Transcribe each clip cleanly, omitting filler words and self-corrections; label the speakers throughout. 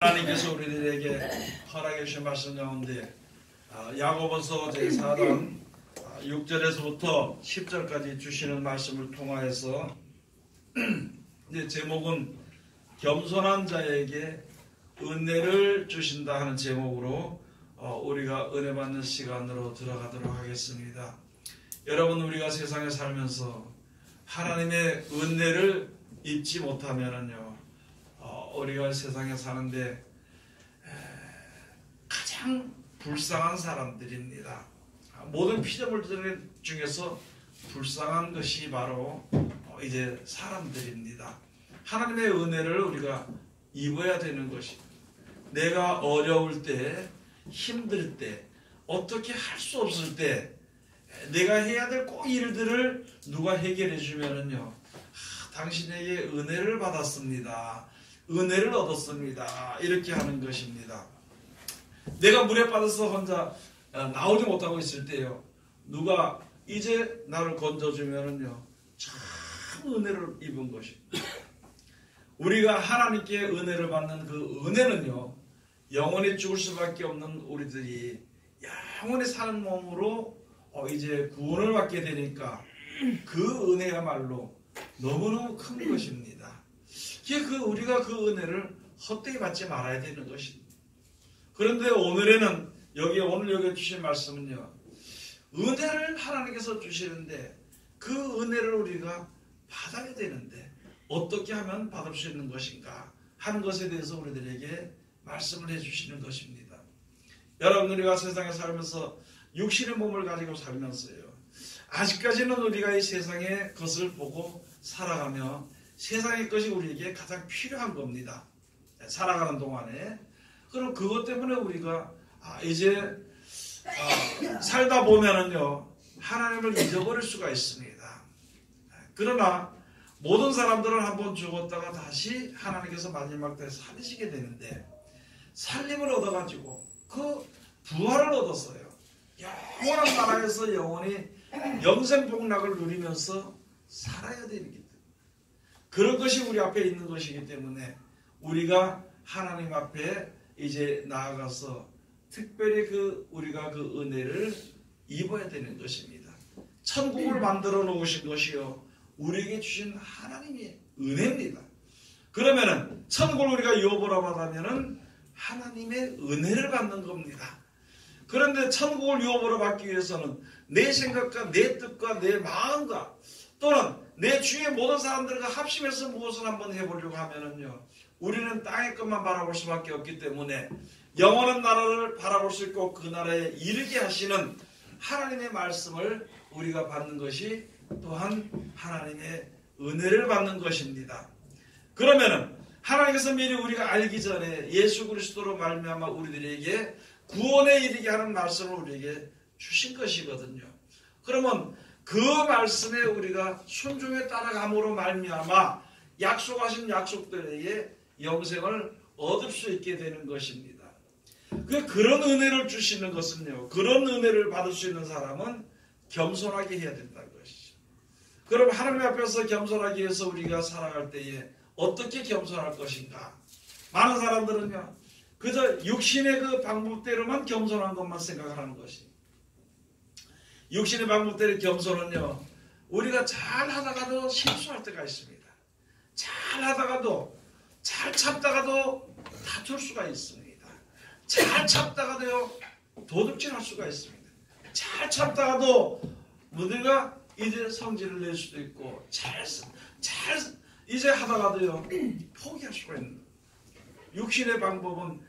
Speaker 1: 하나님께서 우리들에게 허락해 주신 말씀 가운데 야고보서 제4장 6절에서부터 10절까지 주시는 말씀을 통하여서 이제 제목은 겸손한 자에게 은혜를 주신다 하는 제목으로 우리가 은혜 받는 시간으로 들어가도록 하겠습니다. 여러분, 우리가 세상에 살면서 하나님의 은혜를 입지 못하면은요, 우리가 세상에 사는데 가장 불쌍한 사람들입니다. 모든 피조물들 중에서 불쌍한 것이 바로 이제 사람들입니다. 하나님의 은혜를 우리가 입어야 되는 것입니다. 내가 어려울 때, 힘들 때, 어떻게 할 수 없을 때 내가 해야 될 꼭 일들을 누가 해결해 주면은요, 당신에게 은혜를 받았습니다, 은혜를 얻었습니다, 이렇게 하는 것입니다. 내가 물에 빠져서 혼자 나오지 못하고 있을 때요, 누가 이제 나를 건져주면은요, 참 은혜를 입은 것입니다. 우리가 하나님께 은혜를 받는 그 은혜는요, 영원히 죽을 수밖에 없는 우리들이 영원히 사는 몸으로 이제 구원을 받게 되니까 그 은혜야말로 너무너무 큰 것입니다. 우리가 그 은혜를 헛되이 받지 말아야 되는 것입니다. 그런데 오늘 여기 주신 말씀은요, 은혜를 하나님께서 주시는데 그 은혜를 우리가 받아야 되는데 어떻게 하면 받을 수 있는 것인가 하는 것에 대해서 우리들에게 말씀을 해주시는 것입니다. 여러분, 우리가 세상에 살면서 육신의 몸을 가지고 살면서요, 아직까지는 우리가 이 세상의 것을 보고 살아가며 세상의 것이 우리에게 가장 필요한 겁니다. 살아가는 동안에. 그럼 그것 때문에 우리가 이제 살다 보면은요, 하나님을 잊어버릴 수가 있습니다. 그러나 모든 사람들은 한번 죽었다가 다시 하나님께서 마지막 때 살리시게 되는데, 살림을 얻어가지고 그 부활을 얻었어요. 영원한 나라에서 영원히 영생복락을 누리면서 살아야 되기 때문에, 그런 것이 우리 앞에 있는 것이기 때문에 우리가 하나님 앞에 이제 나아가서 특별히 우리가 그 은혜를 입어야 되는 것입니다. 천국을 만들어 놓으신 것이요, 우리에게 주신 하나님의 은혜입니다. 그러면은 천국을 우리가 유업으로 받으면은 하나님의 은혜를 받는 겁니다. 그런데 천국을 유업으로 받기 위해서는 내 생각과 내 뜻과 내 마음과 또는 내 주위의 모든 사람들과 합심해서 무엇을 한번 해보려고 하면은요, 우리는 땅의 것만 바라볼 수밖에 없기 때문에 영원한 나라를 바라볼 수 있고 그 나라에 이르게 하시는 하나님의 말씀을 우리가 받는 것이 또한 하나님의 은혜를 받는 것입니다. 그러면은 하나님께서 미리 우리가 알기 전에 예수 그리스도로 말미암아 우리들에게 구원에 이르게 하는 말씀을 우리에게 주신 것이거든요. 그러면 그 말씀에 우리가 순종에 따라감으로 말미암아 약속하신 약속들에게 영생을 얻을 수 있게 되는 것입니다. 그런 은혜를 주시는 것은요, 그런 은혜를 받을 수 있는 사람은 겸손하게 해야 된다는 것이죠. 그럼 하나님 앞에서 겸손하게 해서 우리가 살아갈 때에 어떻게 겸손할 것인가? 많은 사람들은요, 그저 육신의 그 방법대로만 겸손한 것만 생각하는 것이. 육신의 방법대로 겸손은요, 우리가 잘 하다가도 실수할 때가 있습니다. 잘 하다가도, 잘 참다가도 다툴 수가 있습니다. 잘 참다가도요, 도둑질 할 수가 있습니다. 잘 참다가도 우리가 이제 성질을 낼 수도 있고, 이제 하다가도요, 포기할 수가 있는 거예요. 육신의 방법은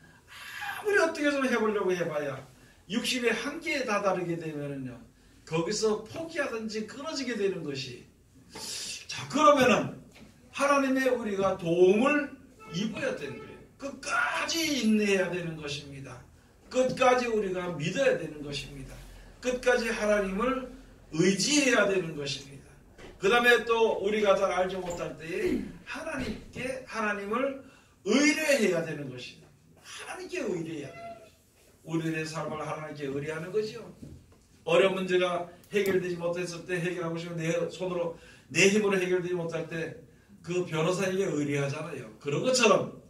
Speaker 1: 아무리 어떻게 좀 해보려고 해봐야 육신의 한계에 다다르게 되면은요, 거기서 포기하든지 끊어지게 되는 것이. 자, 그러면은 하나님의 우리가 도움을 입어야 되는 거예요. 끝까지 인내해야 되는 것입니다. 끝까지 우리가 믿어야 되는 것입니다. 끝까지 하나님을 의지해야 되는 것입니다. 그 다음에 또 우리가 잘 알지 못할 때에 하나님을 의뢰해야 되는 것입니다. 하나님께 의뢰해야 되는 것입니다. 우리의 삶을 하나님께 의뢰하는 거죠. 어려운 문제가 해결되지 못했을 때 해결하고 싶으면 내 힘으로 해결되지 못할 때 그 변호사에게 의뢰하잖아요. 그런 것처럼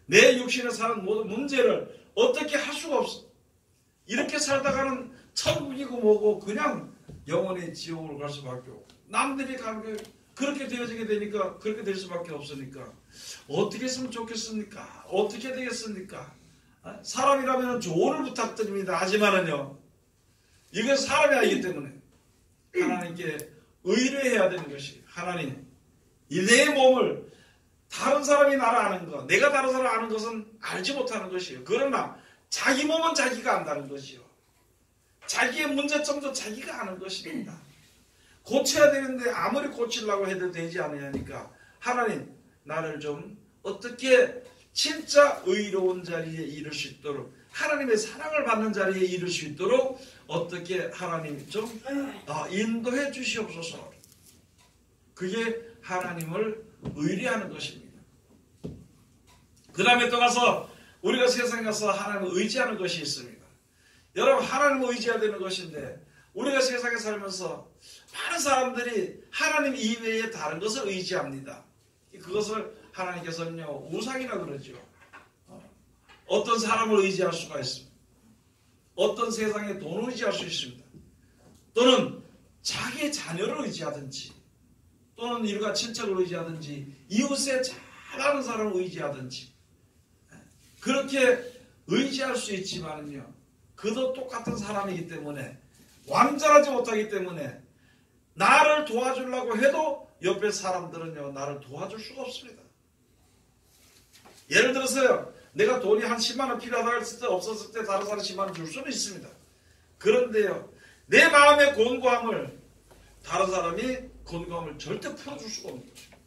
Speaker 1: 내 육신에 사는 모든 문제를 어떻게 할 수가 없어. 이렇게 살다가는 천국이고 뭐고 그냥 영원히 지옥으로 갈 수밖에 없고, 남들이 가는 게 그렇게 되어지게 되니까 그렇게 될 수밖에 없으니까 어떻게 했으면 좋겠습니까? 어떻게 되겠습니까? 사람이라면 조언을 부탁드립니다. 하지만은요, 이건 사람이 아니기 때문에 하나님께 의뢰해야 되는 것이, 하나님, 내 몸을 다른 사람이 나를 아는 것, 내가 다른 사람을 아는 것은 알지 못하는 것이에요. 그러나 자기 몸은 자기가 안다는 것이요. 자기의 문제점도 자기가 아는 것입니다. 고쳐야 되는데 아무리 고치려고 해도 되지 않으니까 하나님, 나를 좀 어떻게 진짜 의로운 자리에 이를 수 있도록, 하나님의 사랑을 받는 자리에 이를 수 있도록 어떻게 하나님 좀 인도해 주시옵소서. 그게 하나님을 의뢰하는 것입니다. 그 다음에 또 가서 우리가 세상에 가서 하나님을 의지하는 것이 있습니다. 여러분, 하나님을 의지해야 되는 것인데 우리가 세상에 살면서 많은 사람들이 하나님 이외에 다른 것을 의지합니다. 그것을 하나님께서는요, 우상이라 그러죠. 어떤 사람을 의지할 수가 있습니다. 어떤 세상에 돈을 의지할 수 있습니다. 또는 자기의 자녀를 의지하든지, 또는 일가 친척을 의지하든지, 이웃에 잘 아는 사람을 의지하든지, 그렇게 의지할 수 있지만요, 그도 똑같은 사람이기 때문에, 완전하지 못하기 때문에 나를 도와주려고 해도 옆에 사람들은요, 나를 도와줄 수가 없습니다. 예를 들어서요, 내가 돈이 한 10만 원 필요하다 했을 때, 없었을 때 다른 사람 10만 원 줄 수는 있습니다. 그런데요, 내 마음의 곤고함을 다른 사람이 곤고함을 절대 풀어줄 수가 없는 것입니다.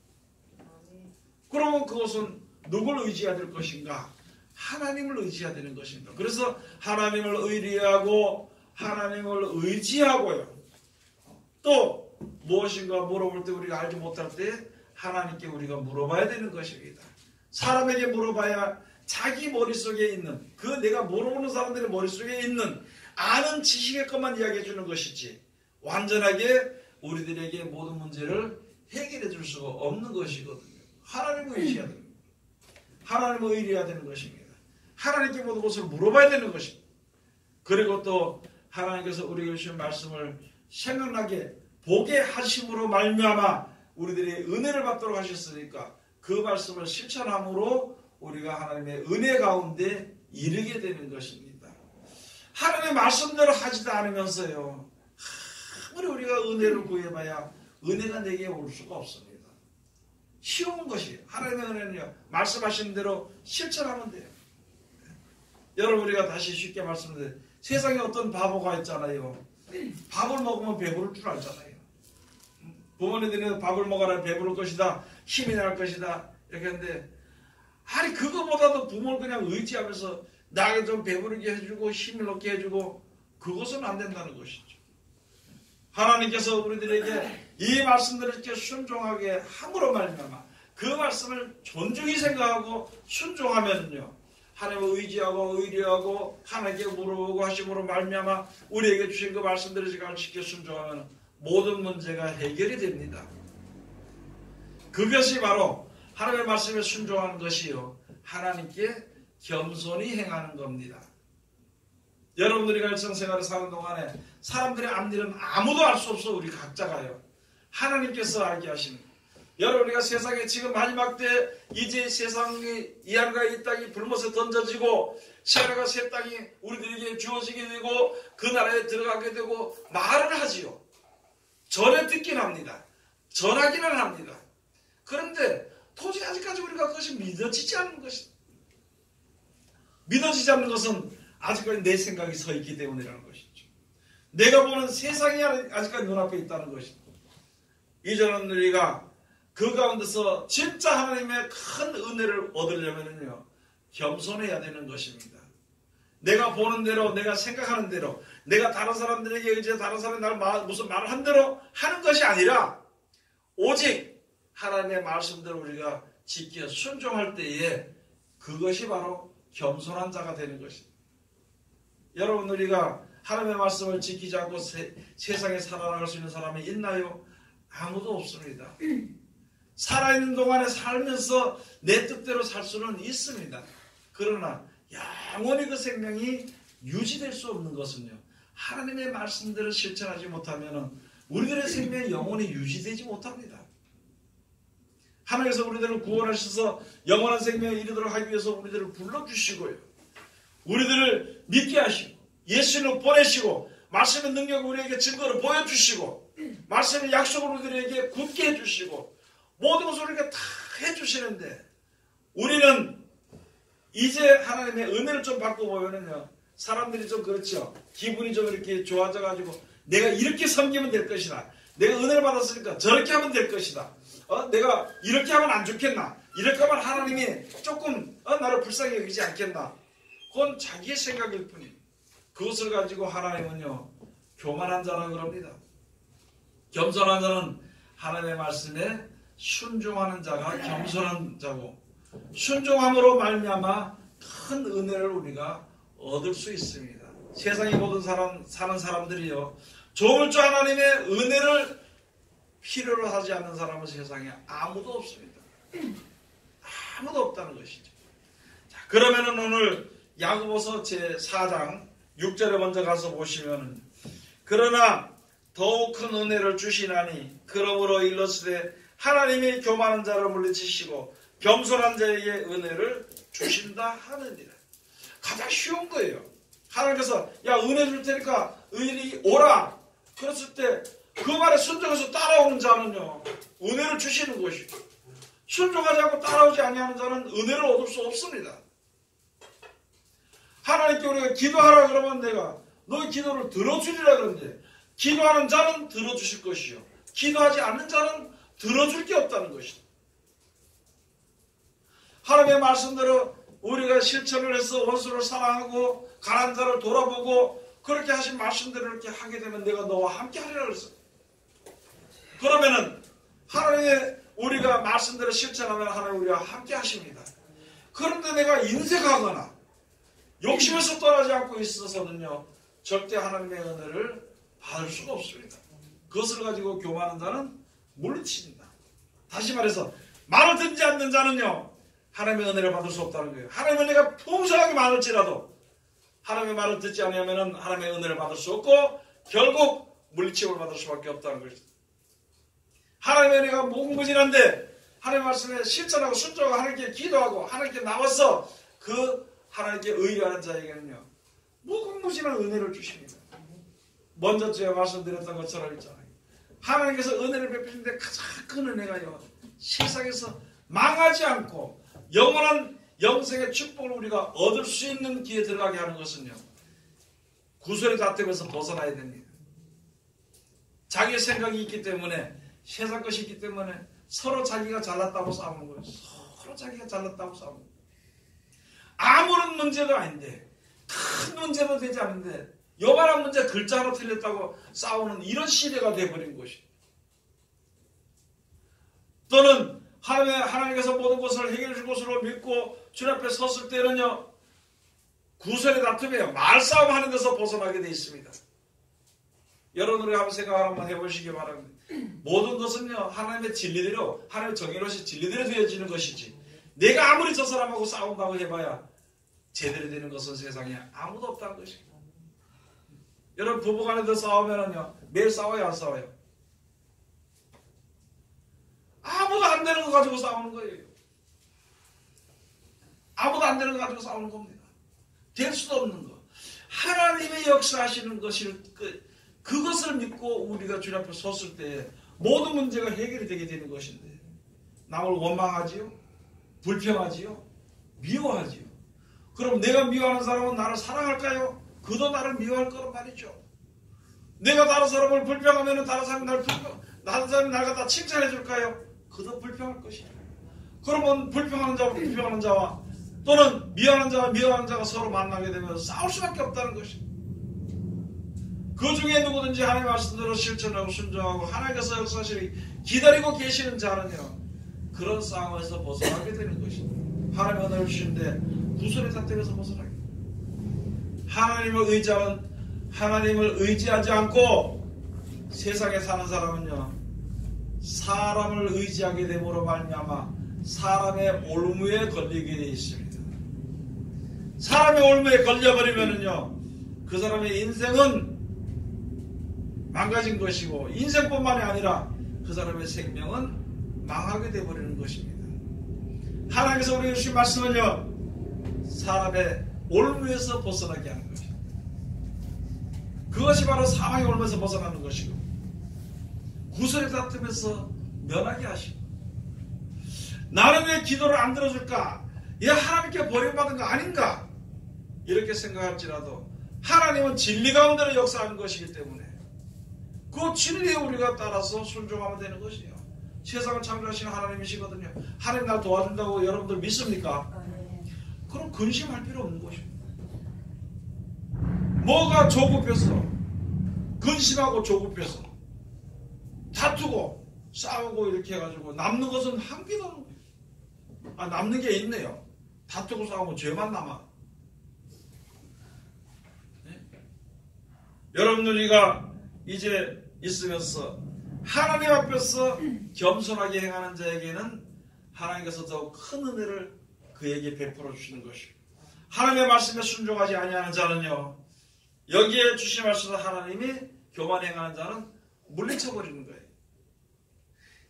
Speaker 1: 그러면 그것은 누굴 의지해야 될 것인가? 하나님을 의지해야 되는 것입니다. 그래서 하나님을 의뢰하고 하나님을 의지하고요, 또 무엇인가 물어볼 때 우리가 알지 못할 때 하나님께 우리가 물어봐야 되는 것입니다. 사람에게 물어봐야 자기 머릿속에 있는, 그 내가 물어보는 사람들의 머릿속에 있는 아는 지식의 것만 이야기해 주는 것이지 완전하게 우리들에게 모든 문제를 해결해 줄 수가 없는 것이거든요. 하나님을 의지해야 됩니다. 하나님을 의뢰해야 되는 것입니다. 하나님께 모든 것을 물어봐야 되는 것입니다. 그리고 또 하나님께서 우리에게 주신 말씀을 생각나게 보게 하심으로 말미암아 우리들이 은혜를 받도록 하셨으니까 그 말씀을 실천함으로 우리가 하나님의 은혜 가운데 이르게 되는 것입니다. 하나님의 말씀대로 하지도 않으면서요, 아무리 우리가 은혜를 구해봐야 은혜가 내게 올 수가 없습니다. 쉬운 것이, 하나님의 은혜는요, 말씀하신 대로 실천하면 돼요. 여러분, 우리가 다시 쉽게 말씀드려요. 세상에 어떤 바보가 있잖아요. 밥을 먹으면 배부를 줄 알잖아요. 부모님들이 밥을 먹어라 배부를 것이다, 힘이 날 것이다 이렇게 하는데, 아니 그거보다도 부모를 그냥 의지하면서 나를 좀 배부르게 해주고 힘을 얻게 해주고, 그것은 안 된다는 것이죠. 하나님께서 우리들에게 이 말씀들을 이렇게 순종하게 함으로 말미암아 그 말씀을 존중히 생각하고 순종하면요, 하나님을 의지하고 의뢰하고 하나님께 물어보고 하심으로 말미암아 우리에게 주신 그 말씀들을 가르치게 순종하면 모든 문제가 해결이 됩니다. 그것이 바로 하나님의 말씀에 순종하는 것이요, 하나님께 겸손히 행하는 겁니다. 여러분들이 일상생활을 사는 동안에 사람들의 앞일은 아무도 알 수 없어. 우리 각자가요, 하나님께서 알게 하시는 거예요. 여러분, 우리가 세상에 지금 마지막 때 이제 세상이 이 하늘과 이 땅이 불못에 던져지고 하늘과 새 땅이 우리들에게 주어지게 되고 그 나라에 들어가게 되고 말을 하지요. 전에 듣긴 합니다. 전하기는 합니다. 그런데 도저히 아직까지 우리가 그것이 믿어지지 않는 것입니다. 믿어지지 않는 것은 아직까지 내 생각이 서 있기 때문이라는 것이죠. 내가 보는 세상이 아직까지 눈앞에 있다는 것입니다. 이전은 우리가 그 가운데서 진짜 하나님의 큰 은혜를 얻으려면요, 겸손해야 되는 것입니다. 내가 보는 대로, 내가 생각하는 대로, 내가 다른 사람들에게 이제 다른 사람이 날 무슨 말을 한 대로 하는 것이 아니라 오직 하나님의 말씀대로 우리가 지켜 순종할 때에 그것이 바로 겸손한 자가 되는 것입니다. 여러분, 우리가 하나님의 말씀을 지키지 않고 세상에 살아나갈 수 있는 사람이 있나요? 아무도 없습니다. 살아있는 동안에 살면서 내 뜻대로 살 수는 있습니다. 그러나 영원히 그 생명이 유지될 수 없는 것은요, 하나님의 말씀대로 실천하지 못하면 우리들의 생명이 영원히 유지되지 못합니다. 하나님께서 우리들을 구원하셔서 영원한 생명에 이르도록 하기 위해서 우리들을 불러주시고요, 우리들을 믿게 하시고 예수님을 보내시고 말씀의 능력을 우리에게 증거로 보여주시고 말씀의 약속을 우리들에게 굳게 해주시고 모든 것을 우리가 다 해주시는데, 우리는 이제 하나님의 은혜를 좀 받고 보면은요, 사람들이 좀 그렇죠. 기분이 좀 이렇게 좋아져가지고 내가 이렇게 섬기면 될 것이다, 내가 은혜를 받았으니까 저렇게 하면 될 것이다, 내가 이렇게 하면 안 좋겠나, 이렇게 하면 하나님이 조금 나를 불쌍히 여기지 않겠나. 그건 자기의 생각일 뿐입니다. 그것을 가지고 하나님은요, 교만한 자라고 그럽니다. 겸손한 자는 하나님의 말씀에 순종하는 자가 겸손한 자고, 순종함으로 말미암아 큰 은혜를 우리가 얻을 수 있습니다. 세상의 모든 사는 사람들이요, 조물주 하나님의 은혜를 필요로 하지 않는 사람은 세상에 아무도 없습니다. 아무도 없다는 것이죠. 자, 그러면은 오늘 야고보서 제4장 6절에 먼저 가서 보시면, 그러나 더욱 큰 은혜를 주시나니 그러므로 일러스되 하나님이 교만한 자를 물리치시고 겸손한 자에게 은혜를 주신다 하느니라. 가장 쉬운 거예요. 하나님께서 야, 은혜 줄 테니까 의인이 오라 그랬을 때 그 말에 순종해서 따라오는 자는요, 은혜를 주시는 것이고, 순종하지 않고 따라오지 아니하는 자는 은혜를 얻을 수 없습니다. 하나님께 우리가 기도하라 그러면 내가 너의 기도를 들어주리라 그러는데, 기도하는 자는 들어주실 것이요, 기도하지 않는 자는 들어줄 게 없다는 것이다. 하나님의 말씀대로 우리가 실천을 해서 원수를 사랑하고 가난한 자를 돌아보고 그렇게 하신 말씀대로 이렇게 하게 되면 내가 너와 함께 하리라 그랬어. 그러면은 하나님의 우리가 말씀대로 실천하면 하나님 우리와 함께 하십니다. 그런데 내가 인색하거나 욕심에서 떠나지 않고 있어서는요, 절대 하나님의 은혜를 받을 수가 없습니다. 그것을 가지고 교만한 자는 물리친다. 다시 말해서 말을 듣지 않는 자는요, 하나님의 은혜를 받을 수 없다는 거예요. 하나님의 은혜가 풍성하게 많을지라도 하나님의 말을 듣지 않으면 하나님의 은혜를 받을 수 없고 결국 물리침을 받을 수밖에 없다는 것입니다. 하나님의 은혜가 무궁무진한데 하나님의 말씀에 실천하고 순종하고 하나님께 기도하고 하나님께 나와서 그 하나님께 의뢰하는 자에게는요, 무궁무진한 은혜를 주십니다. 먼저 제가 말씀드렸던 것처럼 있잖아요. 하나님께서 은혜를 베푸시는데 가장 큰 은혜가요, 세상에서 망하지 않고 영원한 영생의 축복을 우리가 얻을 수 있는 길에 들어가게 하는 것은요, 구설의 다툼에서 벗어나야 됩니다. 자기의 생각이 있기 때문에, 세상 것이 있기 때문에 서로 자기가 잘났다고 싸우는 거예요. 서로 자기가 잘났다고 싸우는 거예요. 아무런 문제도 아닌데, 큰 문제도 되지 않는데 요만한 문제 글자 하나 틀렸다고 싸우는 이런 시대가 되어버린 것이에요. 또는 하나님께서 모든 것을 해결해 줄 것으로 믿고 주님 앞에 섰을 때는요, 구설의 다툼이에요. 말싸움 하는 데서 벗어나게 되어 있습니다. 여러분, 우리 한번 생각 한번 해보시기 바랍니다. 모든 것은요, 하나님의 진리대로, 하나님의 정의로서 진리대로 되어지는 것이지, 내가 아무리 저 사람하고 싸운다고 해봐야 제대로 되는 것은 세상에 아무도 없다는 것입니다. 여러분, 부부간에도 싸우면은요, 매일 싸워요, 안 싸워요? 아무도 안 되는 거 가지고 싸우는 거예요. 아무도 안 되는 거 가지고 싸우는 겁니다. 될 수도 없는 거. 하나님의 역사하시는 것을 그것을 믿고 우리가 주님 앞에 섰을 때 모든 문제가 해결이 되게 되는 것인데, 남을 원망하지요? 불평하지요? 미워하지요? 그럼 내가 미워하는 사람은 나를 사랑할까요? 그도 나를 미워할 거란 말이죠. 내가 다른 사람을 불평하면 다른 사람이 다른 사람이 날 갖다 칭찬해 줄까요? 그도 불평할 것이죠. 그러면 불평하는 자와 불평하는 자와 또는 미워하는 자와 미워하는 자가 서로 만나게 되면 싸울 수밖에 없다는 것이죠. 그 중에 누구든지 하나님의 말씀대로 실천하고 순종하고 하나님께서 역사하시기 기다리고 계시는 자는요, 그런 상황에서 벗어나게 되는 것입니다. 하나님의 은혜를 주시는데 구설의 다툼에서 벗어나게 됩니다. 하나님을 의지하지 않고 세상에 사는 사람은요, 사람을 의지하게 됨으로 말미암아 사람의 올무에 걸리게 되어 있습니다. 사람의 올무에 걸려버리면은요, 그 사람의 인생은 망가진 것이고, 인생뿐만이 아니라 그 사람의 생명은 망하게 되어버리는 것입니다. 하나님께서 우리에게 주신 말씀은요, 사람의 올무에서 벗어나게 하는 것입니다. 그것이 바로 사망의 올무에서 벗어나는 것이고, 구설의 다툼에서 면하게 하시고, 나는 왜 기도를 안 들어줄까? 얘 하나님께 버림받은 거 아닌가? 이렇게 생각할지라도 하나님은 진리 가운데로 역사하는 것이기 때문에 그 진리에 우리가 따라서 순종하면 되는 것이에요. 세상을 창조하시는 하나님이시거든요. 하나님 날 도와준다고 여러분들 믿습니까? 그럼 근심할 필요 없는 것입니다. 뭐가 조급해서, 근심하고 조급해서 다투고 싸우고 이렇게 해가지고 남는 것은 한 개도 없는 거예요. 남는 게 있네요. 다투고 싸우면 죄만 남아. 네? 여러분, 우리가 이제 있으면서 하나님 앞에서 겸손하게 행하는 자에게는 하나님께서 더 큰 은혜를 그에게 베풀어 주시는 것이고, 하나님의 말씀에 순종하지 아니하는 자는요, 여기에 주신 말씀은 하나님이 교만 행하는 자는 물리쳐 버리는 거예요.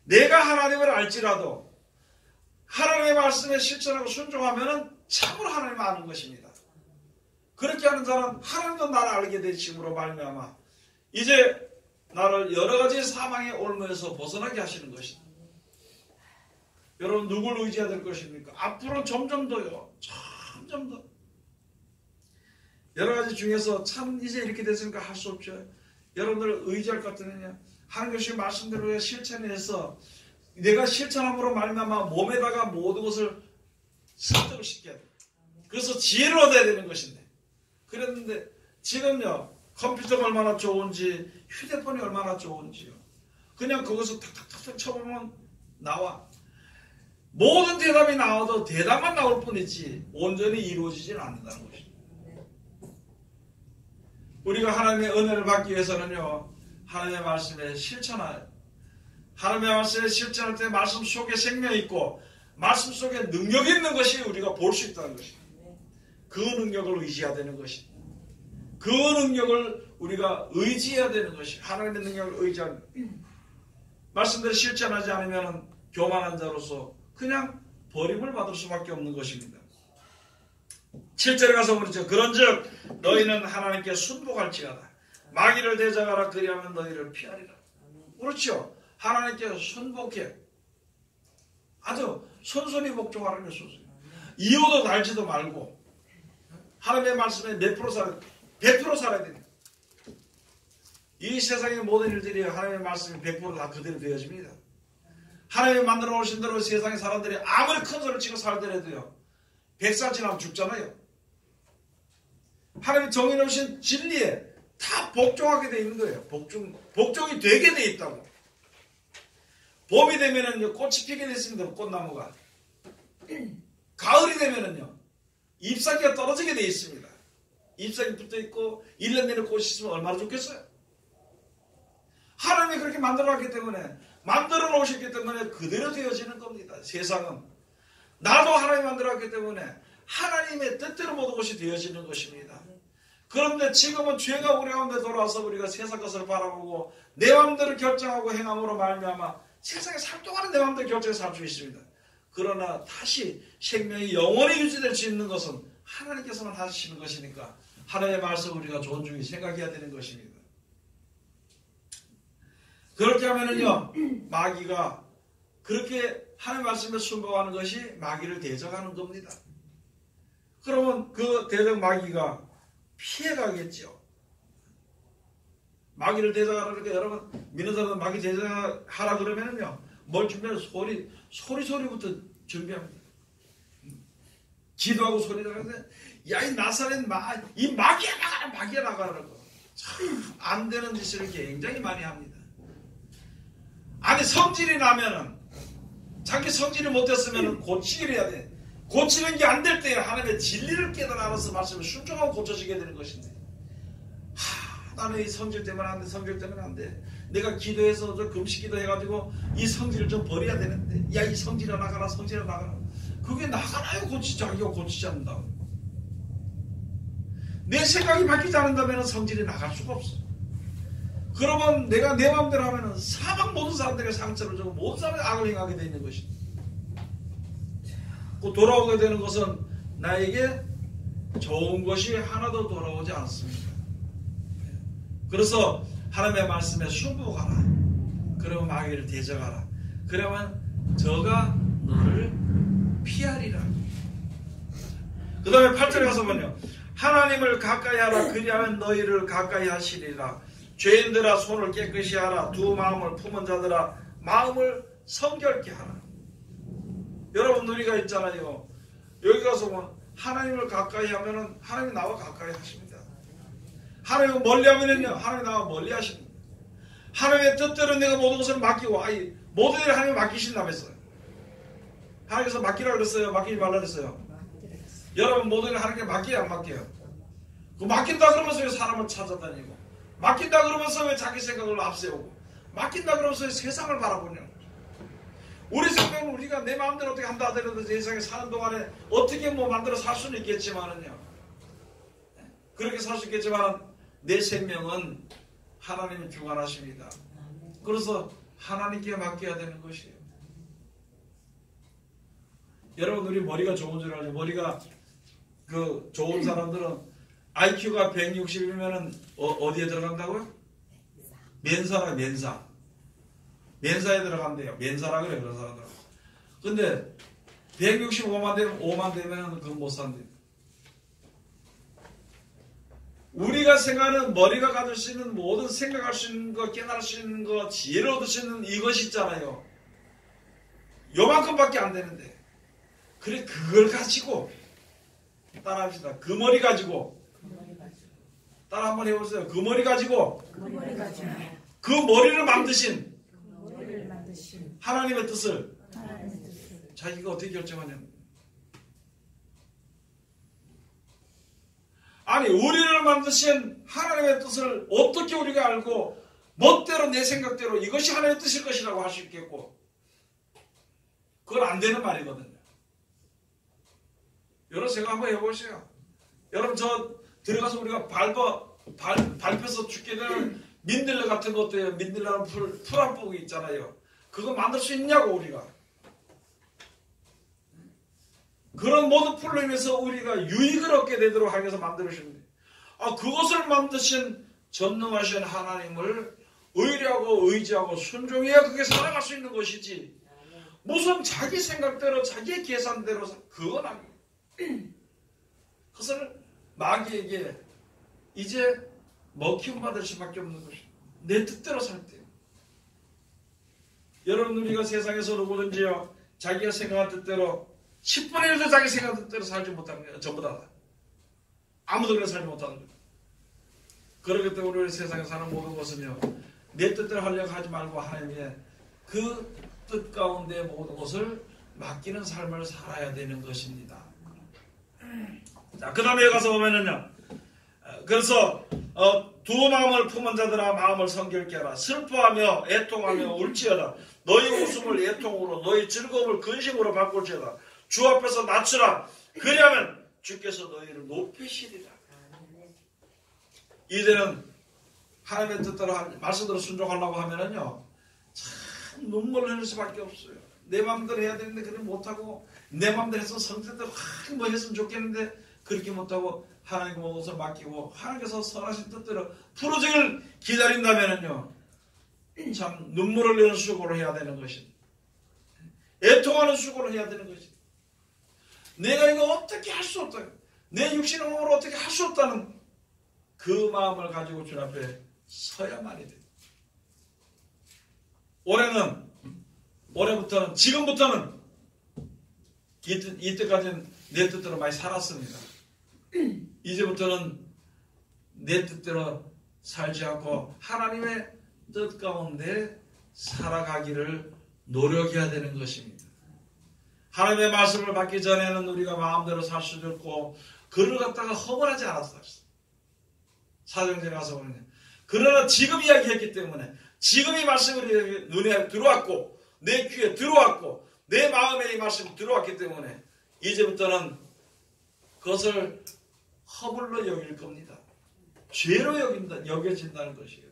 Speaker 1: 내가 하나님을 알지라도 하나님의 말씀에 실천하고 순종하면 참으로 하나님을 아는 것입니다. 그렇게 하는 자는 하나님도 나를 알게 되심으로 말미암아 이제 나를 여러 가지 사망의 올무에서 벗어나게 하시는 것입니다. 여러분, 누굴 의지해야 될 것입니까? 앞으로 점점 더요. 점점 더. 여러 가지 중에서 참 이제 이렇게 됐으니까 할 수 없죠. 여러분들 의지할 것 같으면요, 하나님의 말씀대로 실천해서 내가 실천함으로 말미암아 몸에다가 모든 것을 습득을 시켜야 돼. 그래서 지혜를 얻어야 되는 것인데, 그랬는데 지금요, 컴퓨터가 얼마나 좋은지, 휴대폰이 얼마나 좋은지요, 그냥 그것을 탁탁탁탁 쳐보면 나와. 모든 대답이 나와도 대답만 나올 뿐이지 온전히 이루어지지는 않는다는 것입니다. 우리가 하나님의 은혜를 받기 위해서는요, 하나님의 말씀에 실천하여, 하나님의 말씀에 실천할 때 말씀 속에 생명이 있고 말씀 속에 능력이 있는 것이 우리가 볼 수 있다는 것입니다. 그 능력을 의지해야 되는 것입니다. 그 능력을 우리가 의지해야 되는 것이, 하나님의 능력을 의지하는, 말씀대로 실천하지 않으면 교만한 자로서 그냥 버림을 받을 수밖에 없는 것입니다. 7절에 가서 그렇죠. 그런즉 너희는 하나님께 순복할지어다. 마귀를 대적하라. 그리하면 너희를 피하리라. 그렇죠. 하나님께 순복해. 아주 손손히 복종하라는 것이죠. 이유도 달지도 말고 하나님의 말씀에 몇 프로 살아야 돼? 100% 살아야 됩니다. 이 세상의 모든 일들이 하나님의 말씀이 100% 다 그대로 되어집니다. 하나님이 만들어 오신 대로 세상의 사람들이 아무리 큰 소리를 치고 살더라도요, 100살 지나면 죽잖아요. 하나님이 정해놓으신 진리에 다 복종하게 되어 있는 거예요. 복종이 되게 되어 있다고. 봄이 되면은 꽃이 피게 되어 있습니다. 꽃나무가. 가을이 되면은요, 잎사귀가 떨어지게 되어 있습니다. 잎사귀 붙어 있고 1년 내내 꽃이 있으면 얼마나 좋겠어요. 하나님이 그렇게 만들어놨기 때문에, 만들어 놓으셨기 때문에 그대로 되어지는 겁니다. 세상은 나도 하나님이 만들어놨기 때문에 하나님의 뜻대로 모든 것이 되어지는 것입니다. 그런데 지금은 죄가 우리 가운데 돌아와서 우리가 세상 것을 바라보고 내 마음대로 결정하고 행함으로 말미암아 세상에 살 동안은 내 마음대로 결정해서 살 수 있습니다. 그러나 다시 생명이 영원히 유지될 수 있는 것은 하나님께서만 하시는 것이니까 하나님의 말씀을 우리가 존중히 생각해야 되는 것입니다. 그렇게 하면은요, 마귀가 그렇게 하나님의 말씀에 순복하는 것이 마귀를 대적하는 겁니다. 그러면 그 대적 마귀가 피해가겠죠. 마귀를 대적하라니까 여러분, 믿는 사람은 마귀 대적하라 그러면은요, 뭘 준비하면 소리부터 준비합니다. 기도하고 소리를 하는데, 야, 이 나사렛 이 마귀야 나가라, 마귀야 나가라고. 참 안 되는 짓을 굉장히 많이 합니다. 아니, 성질이 나면은, 자기 성질이 못됐으면 고치기를 해야 돼. 고치는 게 안 될 때 하나님의 진리를 깨달아 알아서 말씀을 순종하고 고쳐지게 되는 것인데, 나는 이 성질 때문에 안 돼, 성질 때문에 안 돼. 내가 기도해서 저 금식 기도해가지고 이 성질을 좀 버려야 되는데, 야, 이 성질아 나가라, 성질아 나가라. 그게 나가나요? 고치지 않고 고치지 않는다. 내 생각이 바뀌지 않는다면 성질이 나갈 수가 없어. 그러면 내가 내 마음대로 하면은 사방 모든 사람들에게 상처를 주고 모든 사람이 악을 행하게 되어 있는 것이다. 그 돌아오게 되는 것은 나에게 좋은 것이 하나도 돌아오지 않습니다. 그래서 하나님의 말씀에 순복하라. 그러면 마귀를 대적하라. 그러면 저가 너를 피하리라. 그 다음에 8절에 가서 보면요, 하나님을 가까이 하라. 그리하면 너희를 가까이 하시리라. 죄인들아 손을 깨끗이 하라. 두 마음을 품은 자들아 마음을 성결케 하라. 여러분, 우리가 있잖아요. 여기 가서 뭐 하나님을 가까이 하면은 하나님이 나와 가까이 하십니다. 하나님을 멀리 하면은요, 하나님이 나와 멀리 하십니다. 하나님의 뜻대로 내가 모든 것을 맡기고, 모든 일을 하나님을 맡기신다면서요. 하나님께서 맡기라고 그랬어요? 맡기지 말라 그랬어요? 여러분, 모든 일을 하나님께 맡겨요, 안 맡겨요? 그 맡긴다 그러면서 왜 사람을 찾아다니고, 맡긴다 그러면서 왜 자기 생각을 앞세우고, 맡긴다 그러면서 왜 세상을 바라보냐. 우리 생명은 우리가 내 마음대로 어떻게 한다 하더라도 세상에 사는 동안에 어떻게 뭐 만들어 살 수는 있겠지만은요, 그렇게 살 수 있겠지만 내 생명은 하나님이 주관하십니다. 그래서 하나님께 맡겨야 되는 것이에요. 여러분, 우리 머리가 좋은 줄 알죠? 머리가 그 좋은 사람들은 IQ가 160이면은 어디에 들어간다고요? 면사라, 면사. 면사에 들어간대요. 면사라 그래, 그런 사람들은. 근데 165만 되면 5만 되면 그건 못 산대요. 우리가 생각하는, 머리가 가질 수 있는 모든 생각할 수 있는 것, 깨달을 수 있는 것, 지혜를 얻을 수 있는 이것이 있잖아요. 요만큼밖에 안 되는데, 그래, 그걸 가지고 따라합시다. 그 머리 가지고 따라 한번 해보세요. 그 머리 가지고 그 머리를 만드신 하나님의 뜻을 자기가 어떻게 결정하냐면, 아니, 우리를 만드신 하나님의 뜻을 어떻게 우리가 알고 멋대로 내 생각대로 이것이 하나님의 뜻일 것이라고 할 수 있겠고, 그건 안 되는 말이거든요. 여러분, 생각 한번 해보세요. 여러분, 저 들어가서 우리가 밟혀서 죽게 되는 민들레 같은 것도요. 민들레는 풀 한 포기 있잖아요. 그거 만들 수 있냐고, 우리가. 그런 모든 풀로 인해서 우리가 유익을 얻게 되도록 하기 위해서 만들어주십니다. 그것을 만드신 전능하신 하나님을 의뢰하고 의지하고 순종해야 그게 살아갈 수 있는 것이지, 무슨 자기 생각대로 자기의 계산대로 그건 아니에요. 그것을 마귀에게 이제 먹히고 받을 수밖에 없는 것이에요. 내 뜻대로 살 때. 여러분, 우리가 세상에서 누구든지요, 자기가 생각한 뜻대로 10분의 1도 자기 생각한 뜻대로 살지 못하는 거예요. 전부 다. 아무도 그렇게 살지 못하는 거예요. 그렇기 때문에 우리 세상에 사는 모든 것은요, 내 뜻대로 하려고 하지 말고 하나님의 그 뜻 가운데 모든 것을 맡기는 삶을 살아야 되는 것입니다. 자, 그 다음에 가서 보면은요, 그래서 두 마음을 품은 자들아 마음을 성결케 하라. 슬퍼하며 애통하며 울지어다. 너희 웃음을 애통으로, 너희 즐거움을 근심으로 바꿀지어다. 주 앞에서 낮추라. 그리하면 주께서 너희를 높이시리라. 이제는 하나님의 뜻대로 말씀대로 순종하려고 하면은요, 참 눈물을 흘릴 수밖에 없어요. 내 마음대로 해야 되는데 그걸 못하고, 내 마음대로 해서 성질대로 뭐 했으면 좋겠는데 그렇게 못하고, 하나님께 모든 것을 맡기고 하나님께서 선하신 뜻대로 풀어지길 기다린다면은요, 참 눈물을 흘리는 수고를 해야 되는 것입니다. 애통하는 수고를 해야 되는 것입니다. 내가 이거 어떻게 할 수 없다, 내 육신의 몸으로 어떻게 할 수 없다는 그 마음을 가지고 주 앞에 서야만이 돼. 올해부터는, 지금부터는 이때까지는 내 뜻대로 많이 살았습니다. 이제부터는 내 뜻대로 살지 않고 하나님의 뜻 가운데 살아가기를 노력해야 되는 것입니다. 하나님의 말씀을 받기 전에는 우리가 마음대로 살 수도 있고, 그를 갖다가 허물하지 않았어. 사도행전에 가서 보면, 그러나 지금 이야기했기 때문에 지금 이 말씀이 우리 눈에 들어왔고 내 귀에 들어왔고 내 마음에 이 말씀이 들어왔기 때문에 이제부터는 그것을 허물로 여길 겁니다. 죄로 여겨진다는 것이에요.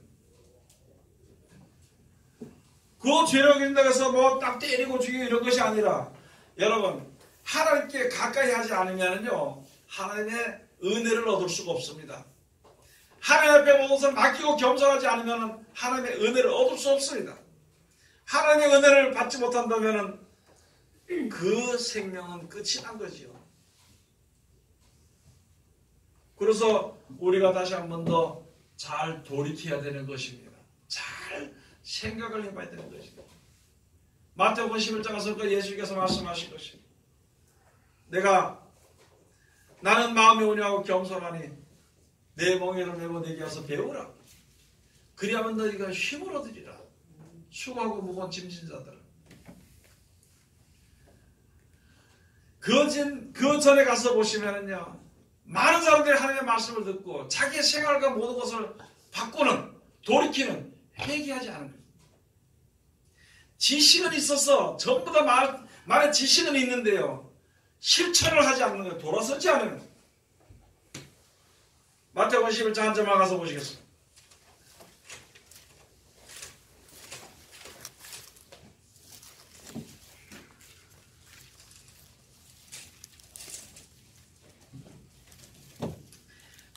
Speaker 1: 그 죄로 여긴다고 해서 뭐 딱 때리고 죽이고 이런 것이 아니라 여러분 하나님께 가까이 하지 않으면요 하나님의 은혜를 얻을 수가 없습니다. 하나님 앞에 모든 것을 맡기고 겸손하지 않으면 하나님의 은혜를 얻을 수 없습니다. 하나님의 은혜를 받지 못한다면 그 생명은 끝이 난 거지요. 그래서 우리가 다시 한 번 더 잘 돌이켜야 되는 것입니다. 잘 생각을 해봐야 되는 것입니다. 마태복음 11장 가서 예수께서 말씀하신 것입니다. 나는 마음이 온유하고 겸손하니 내 멍에를 메고 내게 와서 배우라. 그리하면 너희가 힘을 얻으리라. 수고하고 무거운 짐진 자들은. 그 전에 가서 보시면은요, 많은 사람들이 하나님의 말씀을 듣고 자기의 생활과 모든 것을 바꾸는, 돌이키는, 회개하지 않은 거예요. 지식은 있어서 전부 다 말에 지식은 있는데요, 실천을 하지 않는 거예요. 돌아서지 않은 거예요. 마태복음 11장 한 절만 가서 보시겠습니다.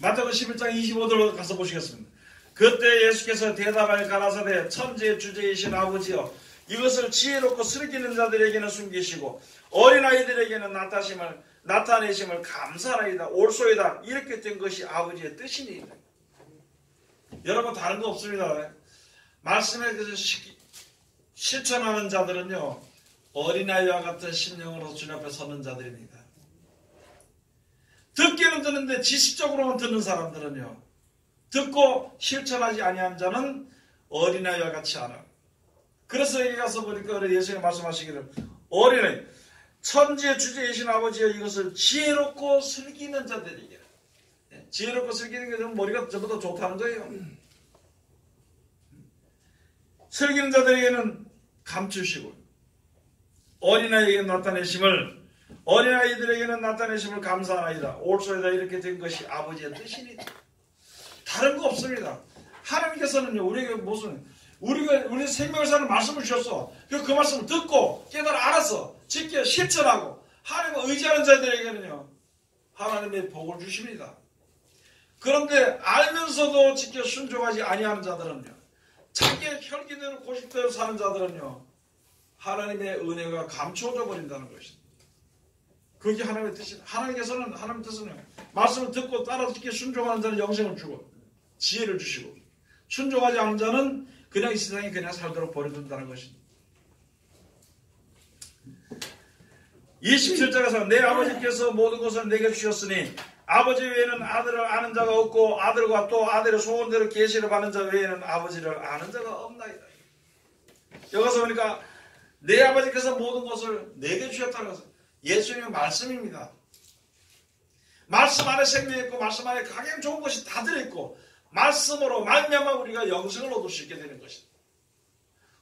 Speaker 1: 마태복음 11장 25절로 가서 보시겠습니다. 그때 예수께서 대답하여 가라사대 천지의 주제이신 아버지여 이것을 지혜롭고 슬기는 자들에게는 숨기시고 어린아이들에게는 나타내심을 감사하나이다. 옳소이다. 이렇게 된 것이 아버지의 뜻이니이다. 여러분 다른 거 없습니다. 말씀에 대해서 실천하는 자들은요 어린아이와 같은 심령으로 주님 앞에 서는 자들입니다. 듣기는 듣는데 지식적으로만 듣는 사람들은요 듣고 실천하지 아니한 자는 어린아이와 같이 하나. 그래서 여기 가서 보니까 예수님이 말씀하시기를 어린아이 천지의 주제이신 아버지여 이것을 지혜롭고 슬기는 자들에게. 지혜롭고 슬기는 게 머리가 전부 다 좋다는 거예요. 슬기는 자들에게는 감추시고 어린아이들에게는 나타내심을 감사하나이다. 옳소이다. 이렇게 된 것이 아버지의 뜻이니라. 다른 거 없습니다. 하나님께서는요 우리 생명을 사는 말씀을 주셨어. 그 말씀을 듣고 깨달아 알아서 지켜 실천하고 하나님을 의지하는 자들에게는요 하나님의 복을 주십니다. 그런데 알면서도 지켜 순종하지 아니하는 자들은요 자기의 혈기대로 고집대로 사는 자들은요 하나님의 은혜가 감춰져 버린다는 것입니다. 그게 하나님의 뜻입니다. 하나님의 뜻은 말씀을 듣고 따라 지켜 순종하는 자는 영생을 주고 지혜를 주시고 순종하지 않는 자는 그냥 이 세상에 그냥 살도록 버려둔다는 것입니다. 27절에서 내 아버지께서 모든 것을 내게 주셨으니 아버지 외에는 아들을 아는 자가 없고 아들과 또 아들의 소원대로 계시를 받는 자 외에는 아버지를 아는 자가 없나이다. 여기서 보니까 내 아버지께서 모든 것을 내게 주셨다는 것은 예수님의 말씀입니다. 말씀 안에 생명이 있고 말씀 안에 가장 좋은 것이 다 들어있고 말씀으로 말미암아 우리가 영생을 얻을 수 있게 되는 것입니다.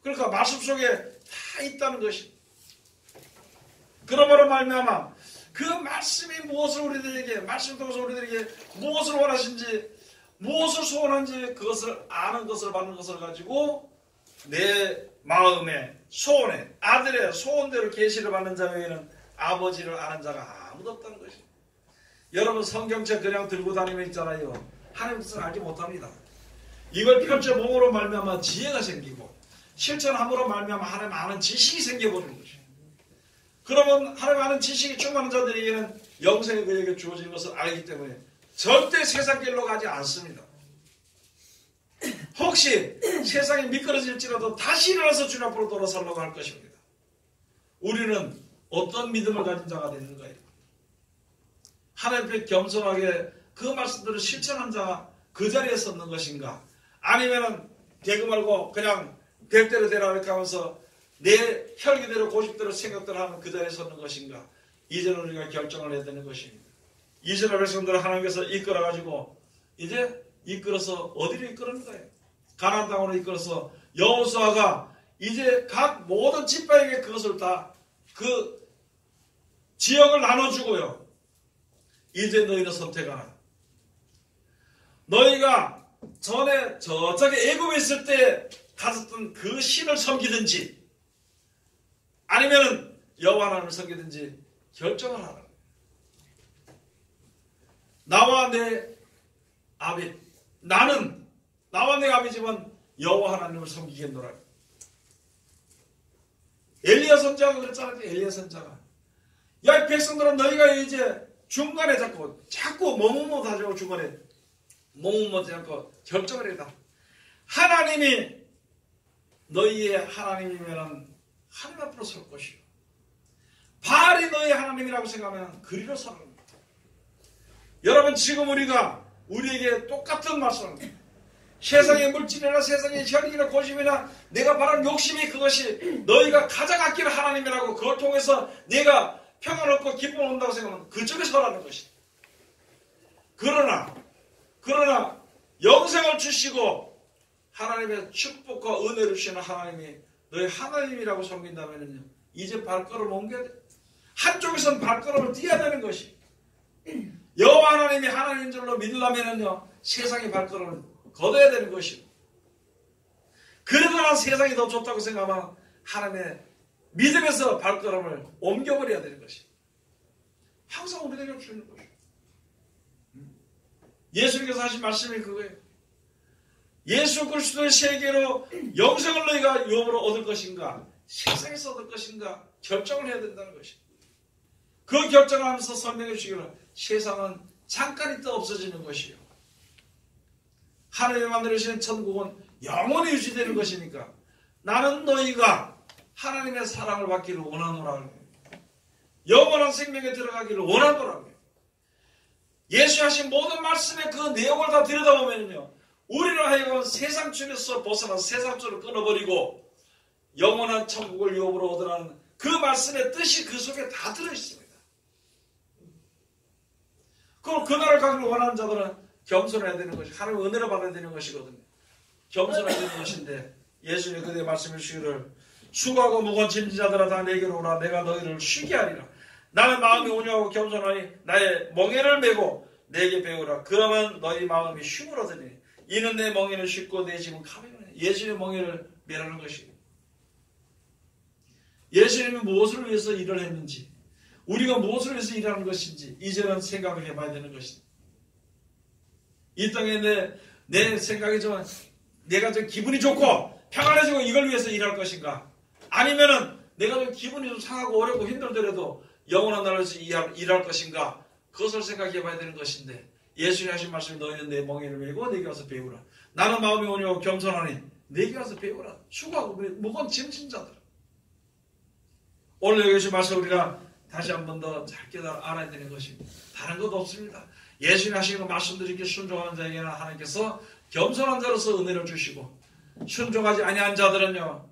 Speaker 1: 그러니까 말씀 속에 다 있다는 것입니다. 그러므로 말미암아 그 말씀이 무엇을 우리들에게 말씀 통해서 우리들에게 무엇을 원하신지 무엇을 소원한지 그것을 아는 것을 받는 것을 가지고 내 마음의 소원에 아들의 소원대로 계시를 받는 자 외에는 아버지를 아는 자가 아무도 없다는 것입니다. 여러분 성경책 그냥 들고 다니면 있잖아요. 하나님 뜻을 알지 못합니다. 이걸 펼쳐 몸으로 말미암아 지혜가 생기고 실천함으로 말미암아 하나님 아는 지식이 생겨버리는 것이에요. 그러면 하나님 아는 지식이 충만한 자들에게는 영생이 그에게 주어지는 것을 알기 때문에 절대 세상 길로 가지 않습니다. 혹시 세상이 미끄러질지라도 다시 일어나서 주님 앞으로 돌아서려고 할 것입니다. 우리는 어떤 믿음을 가진 자가 되는가요? 하나님 앞에 겸손하게 그 말씀들을 실천한 자가 그 자리에 섰는 것인가? 아니면 대고 말고 그냥 될 대로 되라 이렇게 하면서 내 혈기대로 고집대로 생각대로 하는 그 자리에 섰는 것인가? 이제는 우리가 결정을 해야 되는 것입니다. 이스라엘 백성들을 하나님께서 이끌어가지고 이제 이끌어서 어디로 이끌었는 거예요? 가나안 땅으로 이끌어서 여호수아가 이제 각 모든 지파에게 그것을 다 그 지역을 나눠주고요. 이제 너희는 선택하라. 너희가 전에 저쪽에 애굽에 있을 때 가졌던 그 신을 섬기든지 아니면 여호와 하나님을 섬기든지 결정을 하라. 나와 내 아비, 나는 나와 내 아비지만 여호와 하나님을 섬기겠노라. 엘리야 선지자가 그랬잖아요. 엘리야 선지자가 야, 이 백성들은 너희가 이제 중간에 자꾸 뭐뭐뭐 하자고 중간에 뭐뭐뭐 하자고 결정을 해다. 하나님이 너희의 하나님이면 하나님 앞으로 설 것이요. 바알이 너희의 하나님이라고 생각하면 그리로 서는 겁니다. 여러분 지금 우리에게 똑같은 말씀입니다. 세상의 물질이나 세상의 혈이나 고집이나 내가 바란 욕심이 그것이 너희가 가장 아끼는 하나님이라고 그걸 통해서 내가 평안을 얻고 기쁨을 얻는다고 생각하면 그쪽에 서라는 것이다. 그러나 영생을 주시고 하나님의 축복과 은혜를 주시는 하나님이 너희 하나님이라고 섬긴다면요 이제 발걸음을 옮겨야 돼. 한쪽에서는 발걸음을 띄어야 되는 것이 여호와 하나님이 하나님인 줄로 믿으려면요 세상의 발걸음을 걷어야 되는 것이고 그래도 난 세상이 더 좋다고 생각하면 하나님의 믿음에서 발걸음을 옮겨버려야 되는 것이 항상 우리에게 주는 것이에요. 예수님께서 하신 말씀이 그거예요. 예수 그리스도의 세계로 영생을 너희가 유업으로 얻을 것인가 세상에서 얻을 것인가 결정을 해야 된다는 것이에요. 그 결정을 하면서 설명해 주시기를 세상은 잠깐 있다 없어지는 것이요 하나님이 만들어주신 천국은 영원히 유지되는 것이니까 나는 너희가 하나님의 사랑을 받기를 원하노라. 영원한 생명에 들어가기를 원하노라. 예수 하신 모든 말씀의 그 내용을 다 들여다보면요 우리를 하여금 세상 중에서 벗어나서 세상 쪽으로 끊어버리고 영원한 천국을 유업으로 얻으라는 그 말씀의 뜻이 그 속에 다 들어있습니다. 그럼 그 나라를 가기를 원하는 자들은 겸손해야 되는 것이 하나님의 은혜를 받아야 되는 것이거든요. 겸손해야 되는 것인데 예수님이 그때 말씀해 주시기를 수고하고 무거운 짐진 자들아 다 내게로 오라. 내가 너희를 쉬게 하리라. 나는 마음이 온유하고 겸손하니 나의 멍에를 메고 내게 배우라. 그러면 너희 마음이 쉼을 얻으니 이는 내 멍에는 쉽고 내 짐은 가벼우니. 예수님의 멍에를 메라는 것이에요. 예수님이 무엇을 위해서 일을 했는지 우리가 무엇을 위해서 일하는 것인지 이제는 생각을 해봐야 되는 것입니다. 이 땅에 내 생각이 좀 내가 좀 기분이 좋고 평안해지고 이걸 위해서 일할 것인가 아니면은 내가 좀 기분이 좀 상하고 어렵고 힘들더라도 영원한 나라에서 일할 것인가 그것을 생각해 봐야 되는 것인데 예수님이 하신 말씀이 너희는 내 멍에를 메고 내게 와서 배우라. 나는 마음이 온유하고 겸손하니 내게 와서 배우라. 수고하고 무거운 짐진 자들. 오늘 여기 말씀 우리가 다시 한 번 더 잘 깨달아 알아야 되는 것입니다. 다른 것도 없습니다. 예수님 하시는 말씀드리기 순종하는 자에게는 하나님께서 겸손한 자로서 은혜를 주시고 순종하지 아니한 자들은요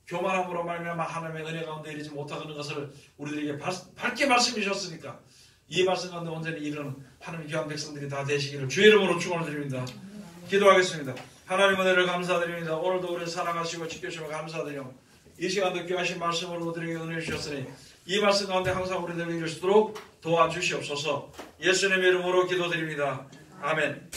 Speaker 1: 교만함으로 말미암아 하나님의 은혜 가운데 이르지 못하는 것을 우리들에게 밝게 말씀해 주셨으니까 이 말씀 가운데 온전히 이르는 하나님의 귀한 백성들이 다 되시기를 주의 이름으로 축원을 드립니다. 기도하겠습니다. 하나님 은혜를 감사드립니다. 오늘도 우리를 사랑하시고 지켜주시며 감사드리며 이 시간도 귀하신 말씀으로 우리에게 은혜 주셨으니 이 말씀 가운데 항상 우리들을 이룰 수 있도록 도와주시옵소서. 예수님의 이름으로 기도드립니다. 아멘.